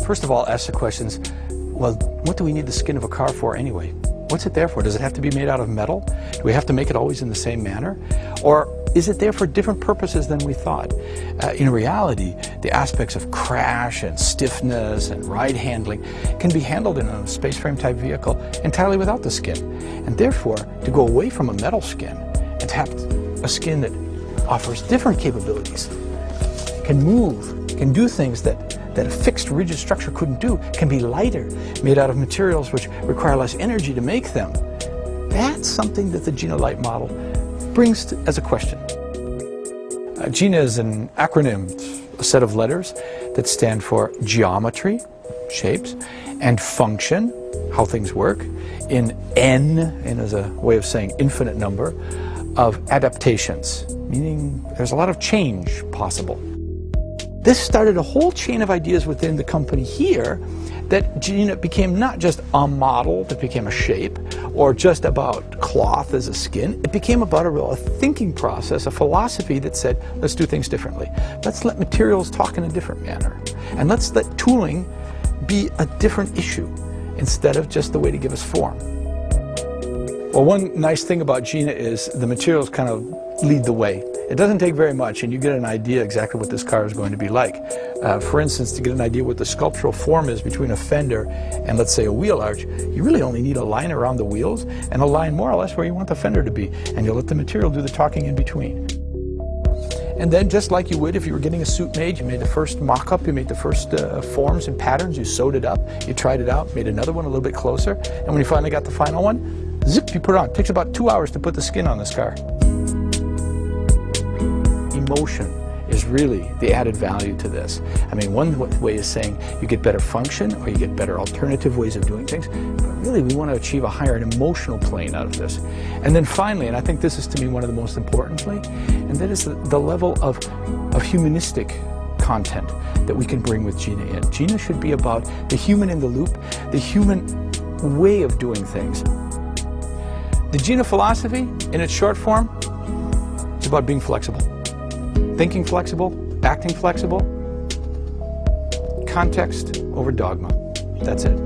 First of all, ask the questions, well, what do we need the skin of a car for anyway? What's it there for? Does it have to be made out of metal? Do we have to make it always in the same manner? Or is it there for different purposes than we thought? In reality, the aspects of crash and stiffness and ride handling can be handled in a space frame type vehicle entirely without the skin. And therefore, to go away from a metal skin and to have a skin that offers different capabilities, can move, can do things that a fixed rigid structure couldn't do, can be lighter, made out of materials which require less energy to make them. That's something that the GINA Light model brings as a question. GINA is an acronym, a set of letters that stand for geometry, shapes, and function, how things work, in N as a way of saying infinite number, of adaptations, meaning there's a lot of change possible. This started a whole chain of ideas within the company here that GINA became not just a model that became a shape or just about cloth as a skin. It became about a thinking process, a philosophy that said, let's do things differently. Let's let materials talk in a different manner. And let's let tooling be a different issue instead of just the way to give us form. Well, one nice thing about GINA is the materials kind of lead the way. It doesn't take very much and you get an idea exactly what this car is going to be like. For instance, to get an idea what the sculptural form is between a fender and, let's say, a wheel arch, you really only need a line around the wheels and a line more or less where you want the fender to be, and you'll let the material do the talking in between. And then, just like you would if you were getting a suit made, you made the first mock-up, you made the first forms and patterns, you sewed it up, you tried it out, made another one a little bit closer, and when you finally got the final one, zip, you put it on. It takes about 2 hours to put the skin on this car. Emotion is really the added value to this. I mean, one way is saying you get better function or you get better alternative ways of doing things, but really we want to achieve a higher emotional plane out of this. And then finally, and I think this is to me one of the most importantly, and that is the level of humanistic content that we can bring with GINA in. GINA should be about the human in the loop, the human way of doing things. The GINA philosophy, in its short form, is about being flexible. Thinking flexible, acting flexible, context over dogma. That's it.